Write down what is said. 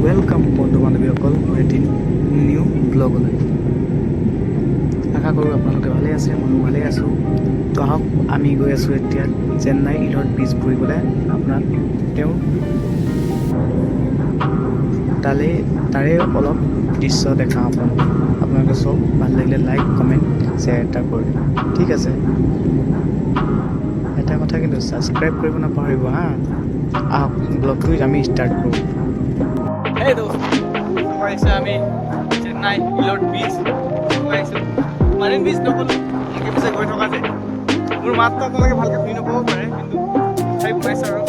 Welcome বন্ধু বান্ধৱীসকল মোৰ এটি নিউ ব্লগলৈ। আশা কৰোঁ আপোনালোকে ভালেই আছে, ময়ো ভালেই আছোঁ। তো আহক আমি গৈ আছোঁ এতিয়া চেন্নাই ইলহত বীচ ফুৰিবলৈ। আপোনাক তেওঁ তাৰে অলপ দৃশ্য দেখাওঁ আপোনালোকে চব ভাল লাগিলে লাইক কমেণ্ট শ্বেয়াৰ এটা কৰি ঠিক আছে। এটা কথা কিন্তু ছাবস্ক্ৰাইব কৰিব নাপাহৰিব হা। আহক ব্লগটো আমি ষ্টাৰ্ট কৰোঁ। Hey दोस्त, আহিছোঁ আমি চেন্নাই ইলহত বীচ আহিছোঁ। মাৰিন বীচ নগ'লো, আগে পিছে গৈ থকা যে মোৰ মাতটো আপোনালোকে ভালকৈ শুনি নাপাব পাৰে, কিন্তু ঠাই বনাইছে আৰু